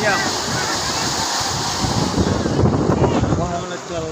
jam. Wah, melecal.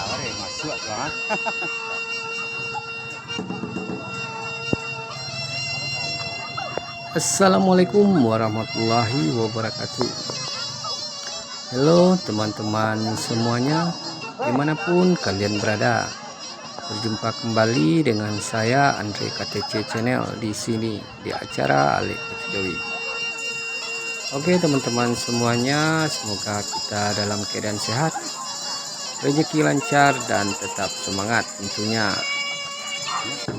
Mari masuk banget. Assalamualaikum warahmatullahi wabarakatuh. Halo teman-teman semuanya, dimanapun kalian berada. Berjumpa kembali dengan saya Andre KTC Channel di sini di acara Alik Jowi. Oke teman-teman semuanya, semoga kita dalam keadaan sehat, rezeki lancar dan tetap semangat tentunya.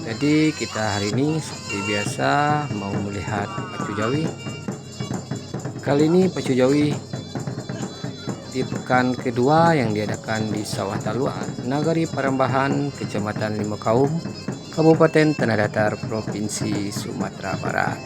Jadi kita hari ini seperti biasa mau melihat pacu jawi. Kali ini pacu jawi di pekan kedua yang diadakan di Sawah Talua, Nagari Parambahan, Kecamatan Limakaum, Kabupaten Tanah Datar, Provinsi Sumatera Barat.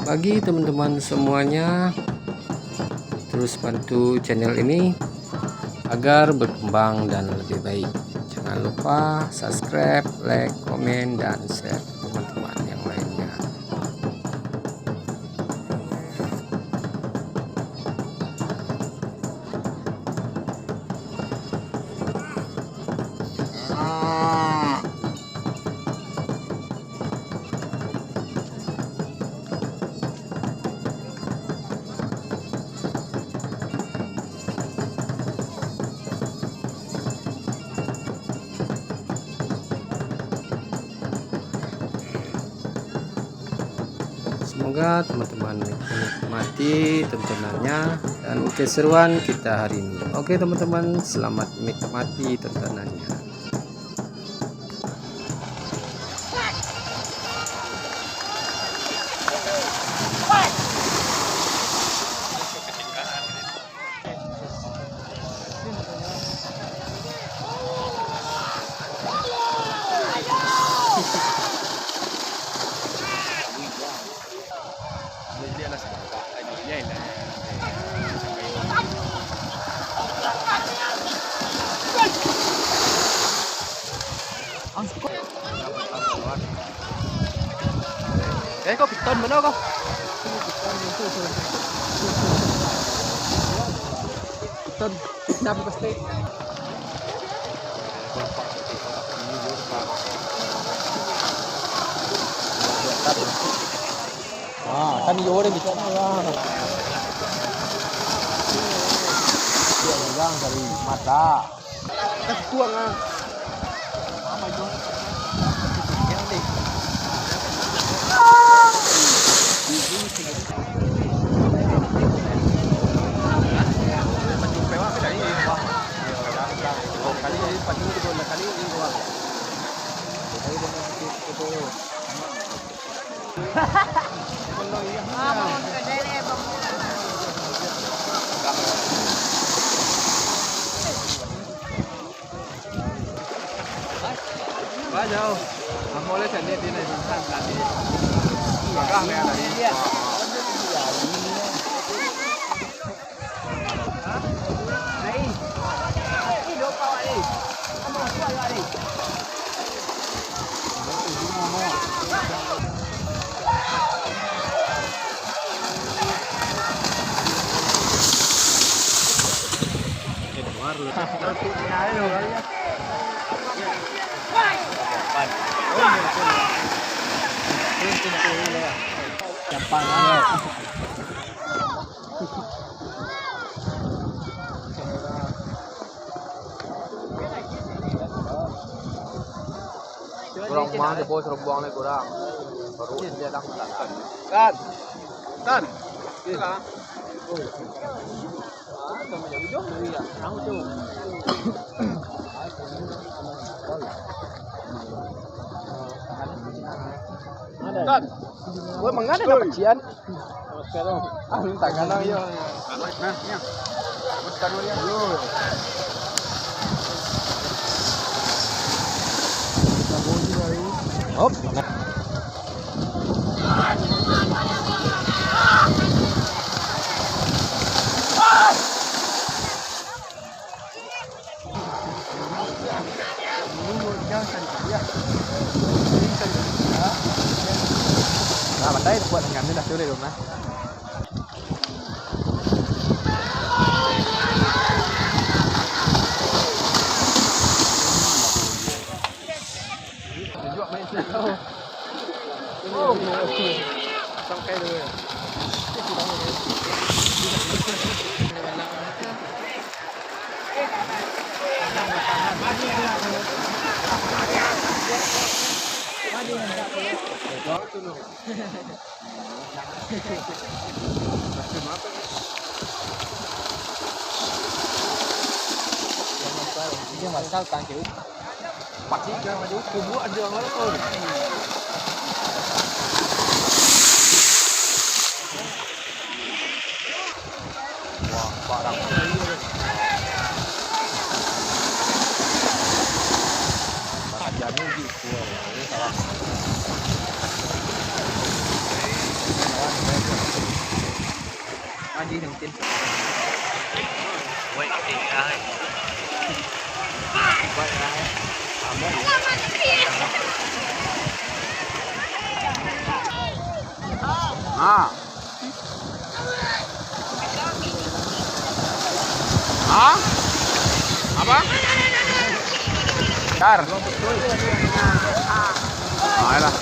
Bagi teman-teman semuanya, terus bantu channel ini agar berkembang dan lebih baik. Jangan lupa subscribe, like, komen, dan share teman-teman yang lainnya. Semoga teman-teman menikmati tontonannya dan keseruan kita hari ini. Oke teman-teman, selamat menikmati tontonannya. Có piton mà nó không? Piton, đâm cái steak. Kan vô đây piton lah. Dia megang dari mata. Kas buang ah. Apa itu? Yang ni. Quá đâu, mau lấy tiền đi này mình sang làm gì? Các này là gì? Đây, đi đâu qua đi? Gampang banget. Kurang mang di bawah serbuang ni kurang. Baru dia dah kan. Kan. Itulah. Tama jadi dong ya. Tahu tu. Kan. Gue mengada dapat cian. Sekarang. Ah, minta kanang ya. Nah, ya. Bukan dia. Hop. Nah, bạn đấy quận ngắn nên đặt tiêu đề được nè. Xong cây rồi. Nhưng mà sao càng kiểu bạch chỉ cho mà chú cùng múa anh Dương đó thôi. Wow, bạo đẳng. Jadi gì của anh đi thằng tin. Quay thì ai? Quay ai? À. Ah? Apa? Dar. Ayolah.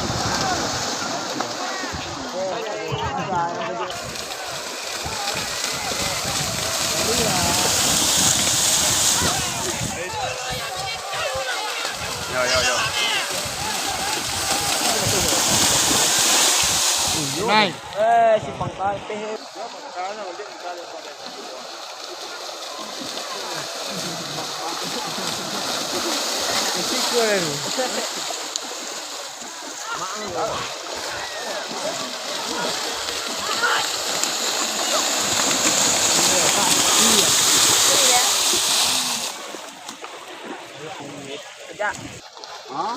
Yo. Này. Si Pangkal teh. Chicken. Hah?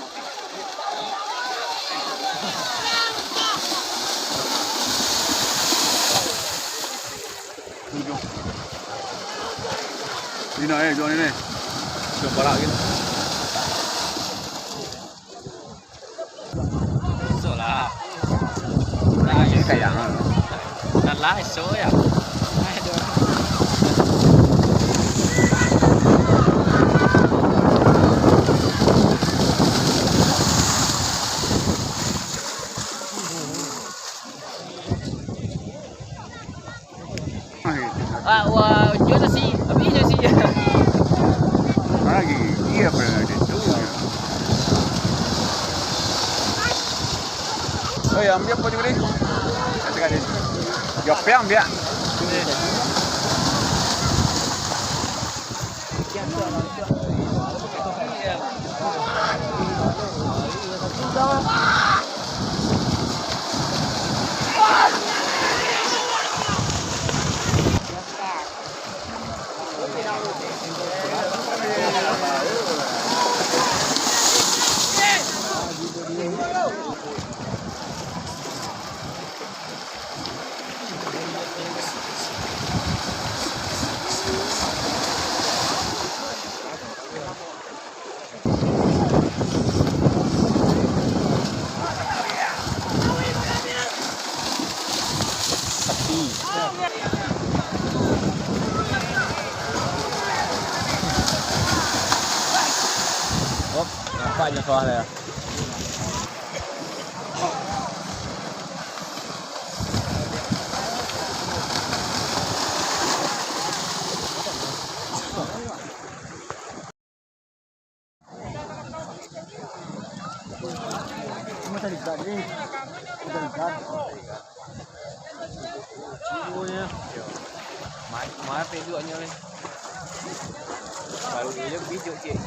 Ini nih, jual ini. Sudah balak gitu. Solah. Nah, ini kayak Lah iso ya. Wah, jual nasi. Habis nasi. lagi. Iya pernah ada itu. Oh ya, ambil apa juga ni? Nanti kan ni. Jope ambil. bawah ya. Mai peduknya ni. Baru dia bijuk cik.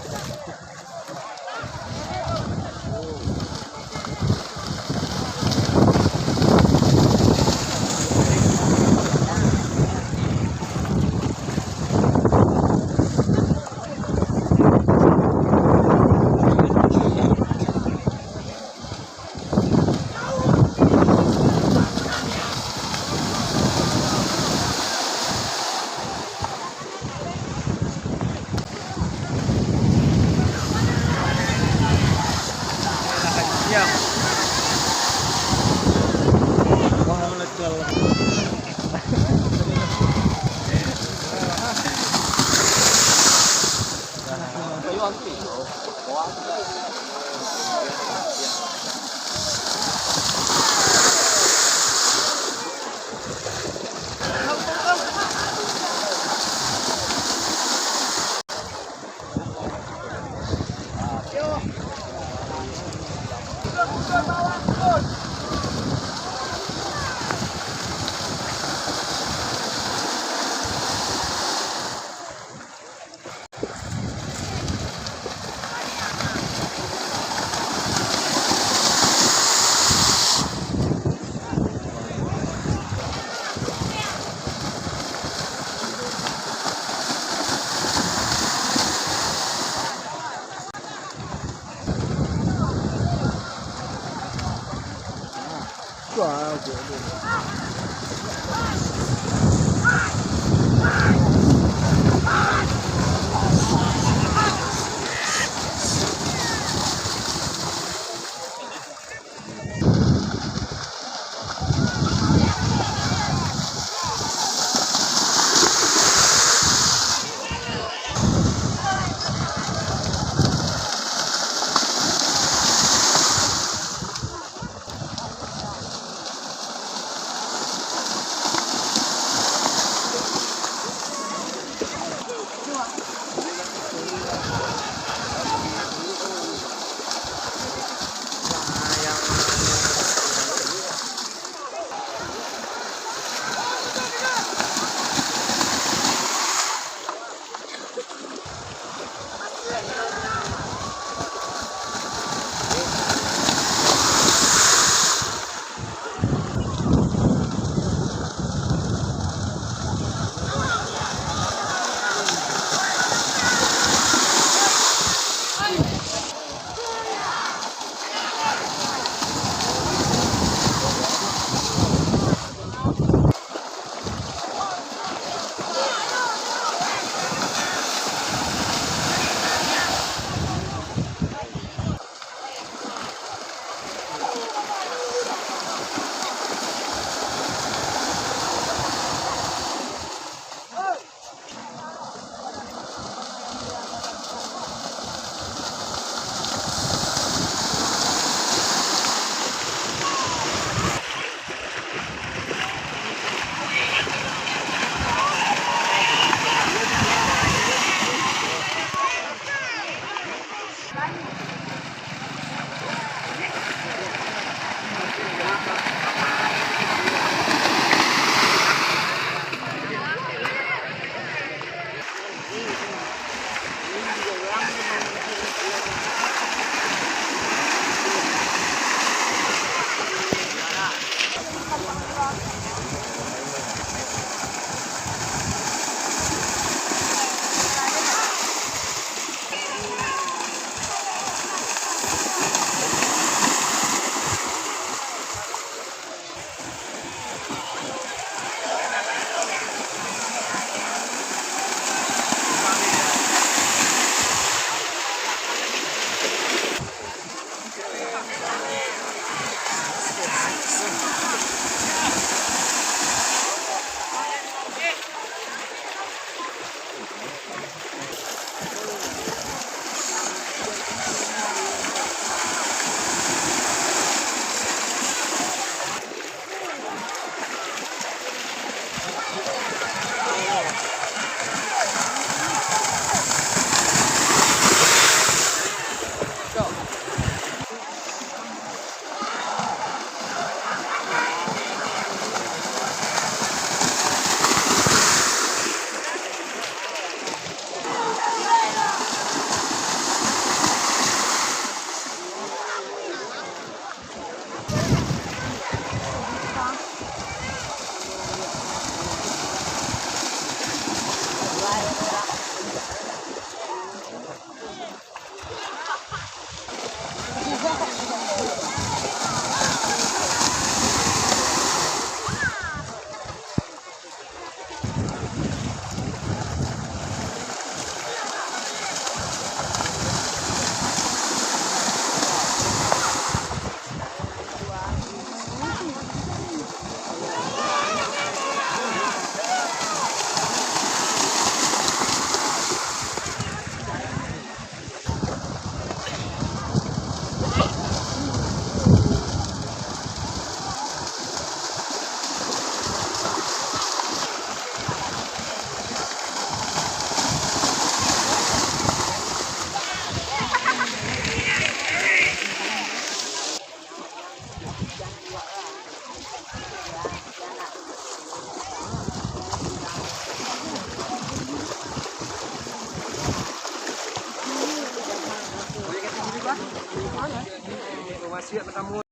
Masih ketemu